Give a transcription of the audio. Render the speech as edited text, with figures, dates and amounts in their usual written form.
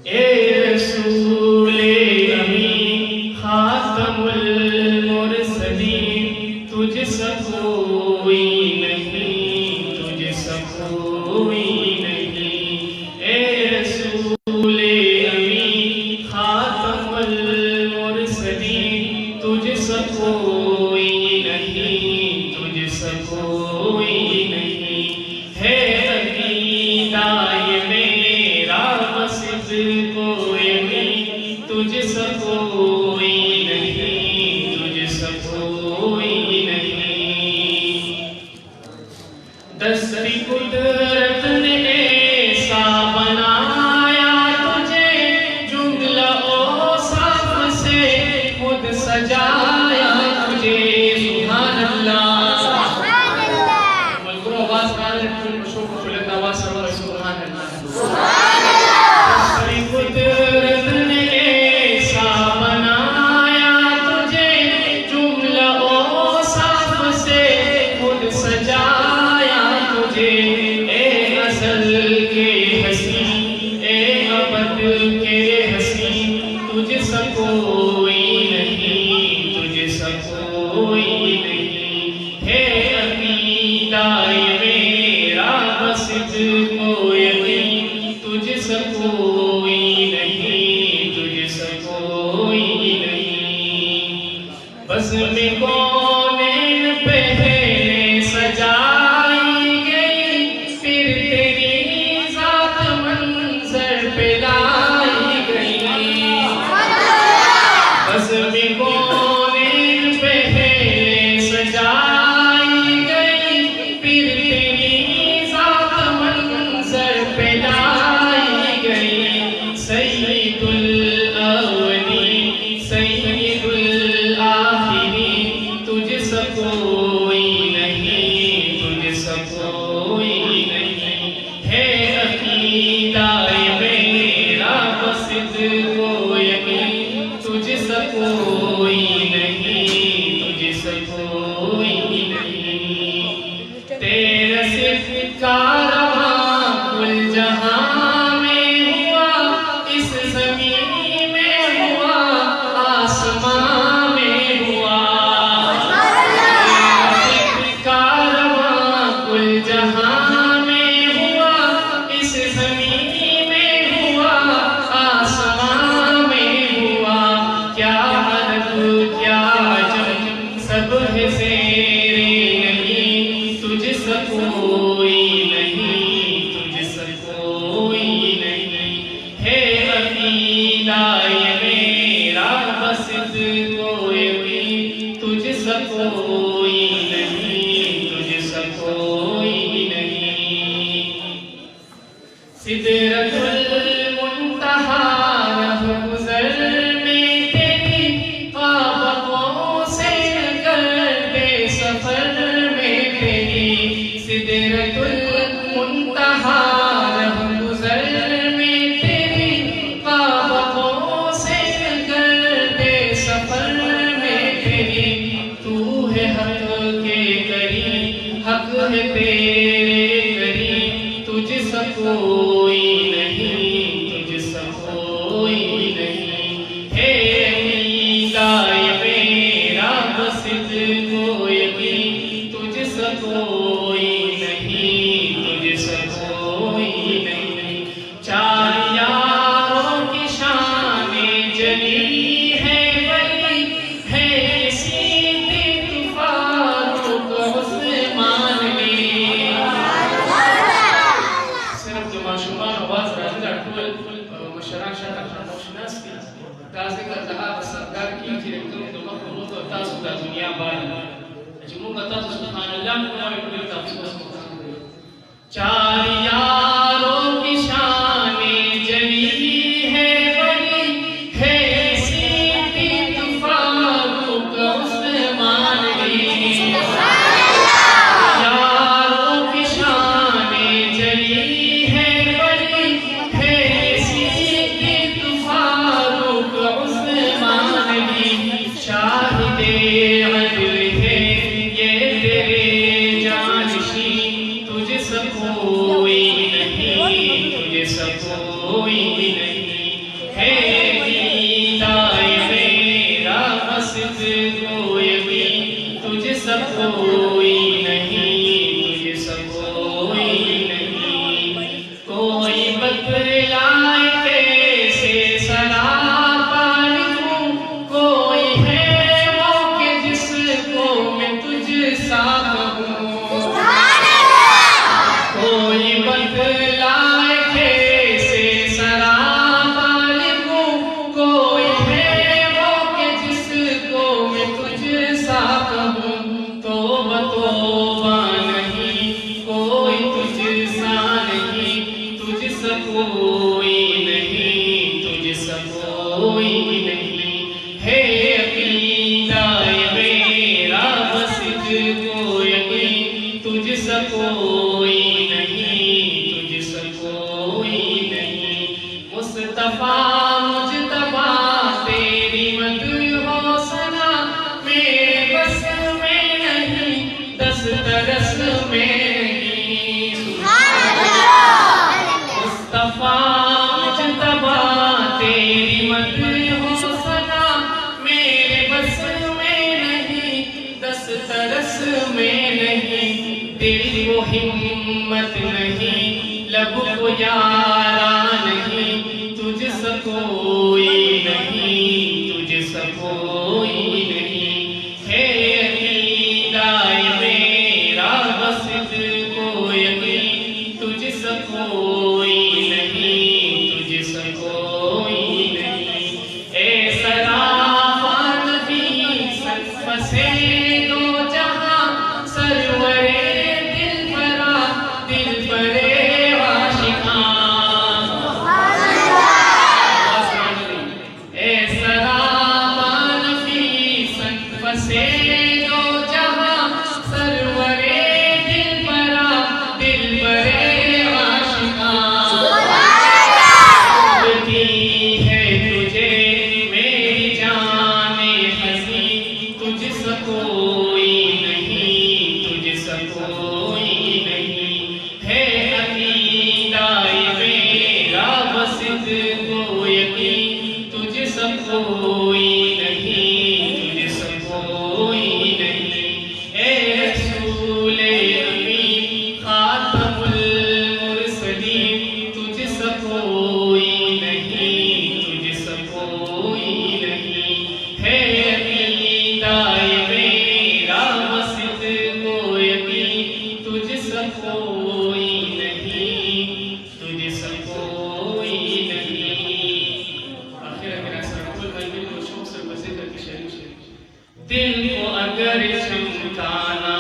ए रसूले अमी खातमुल मुरसलीन, तुझसे कोई नहीं, तुझसे कोई नहीं। ए रसूले अमी खातमुल मुरसलीन, तुझसे कोई नहीं, तुझसे कोई नहीं। है अकीदा ये मेरा बस कोई नहीं, तुझसे कोई नहीं, तुझसे कोई नहीं। दस्तरी कुदरत ने ऐसा बनाया तुझे, जुमला औसाफ से खुद सजाया तुझे। सुभान अल्लाह, सुभान अल्लाह। मलकुरो आवाज कान रखो, शोक खुलत आवाज सुनो, सुभान अल्लाह, सुभान अल्लाह। दस्तरी कुदरत ने ऐसा बनाया तुझे, जुमला औसाफ से खुद सजाया तुझे। ए असल के हसी, ए अबद के हसी, तुझसे कोई नहीं, तुझसे कोई नहीं। है अकीदा ये मेरा बस को यकीन, तुझसे कोई नहीं, तुझसे कोई नहीं। बस में कौनैन पहले सजाई गई, फिर तेरी जात मंजर पे लाई गई। बस में कौनैन पहले सजाई गई, फिर तेरी जात मंजर पे लाई गई। सैयदुल अव्वलीन, सैयदुल आखिरीन, तुझसे कोई नहीं, तुझसे कोई नहीं। है अकीदा ये मेरा बस को यकीन, तुझसे कोई नहीं, तुझसे कोई नहीं। तेरा सिर्फ कारवां कुल जहां में हुआ, इस ज़मीन में हुआ, आसमां में हुआ। तेरा सिर्फ कारवां कुल जहां में हुआ, इस ज़मीन में हुआ, आसमां में हुआ। क्या अरब क्या अजम सब है ज़ेरे नहीं, तुझसे कोई नहीं, तुझसे कोई नहीं। है अकीदा ये मेरा बस को यकीन, तुझसे कोई नहीं, तुझसे कोई नहीं। सिदरतुल मुंतहा रहगुज़र में तेरी, ख्वाबों से करते सफर में तेरी। सिदरतुल मुंतहा रहगुज़र में तेरी, ख्वाबों से करते सफर में तेरी। तू है हक के करीब, हक है तेरे करीब, तुझसे कोई नहीं, तुझसे कोई नहीं। है अकीदा ये मेरा बस को यकीन, तुझसे कोई नहीं, तुझसे कोई नहीं। चार यारों की शानें जली है बली, है इसी फारूक उस्मान में। सिर्फ जो माशूमान आवाज राजा टोल मुशरा शरा खामोशनास की ताज़े का जहां सरकार की जिरकम तो मखलूक और तासु का दुनिया बाल अजमू बता तो सुभान अल्लाह को कोई ताफसीर। चार यारों की शानें जली है बली, है इसी फारूक उस्मान में। यारों की शानें जली है बली, है इसी फारूक उस्मान में। शाहिदे अदल है ये तेरे जानशी, तुझसे कोई कोई नहीं है अकीदा मेरा बस तुझको यकीन तुझसे कोई नहीं तुझसे कोई नहीं मुस्तफा मुजतबा तेरी मद हो सना मेरे बस में नहीं दस तरस में नहीं मुस्तफा मुजतबा तेरी मद हो सना मेरे बस में नहीं दस तरस में नहीं दिल को हिम्मत नहीं लब को यारा नहीं तुझसे कोई नहीं तुझसे कोई नहीं है अकीदा मेरा बस तुझको यकीन तुझसे कोई नहीं तुझसे कोई नहीं ए सराफा नबी फंसे दो जहां सरवरे दिल परे आशिकां ए सराफा नबी फंसे दो जहां सरवरे दिल परे आशिकां होती है तुझे मेरी जाने हंसी तुझसे कोई नहीं तुझसे कोई नहीं है अकीदा मेरा बस तुझको यकीन तुझसे कोई नहीं तुझसे कोई नहीं ए रसूल अमीन खातमुल मुरसलीन तुझसे कोई नहीं तुझसे कोई नहीं है अकीदा मेरा बस तुझको यकीन तुझसे कोई नहीं तुझसे कोई नहीं आखिर मेरा सरकुल भाई को शौक से बसे करके शरीफ दिल को अगर चमकाना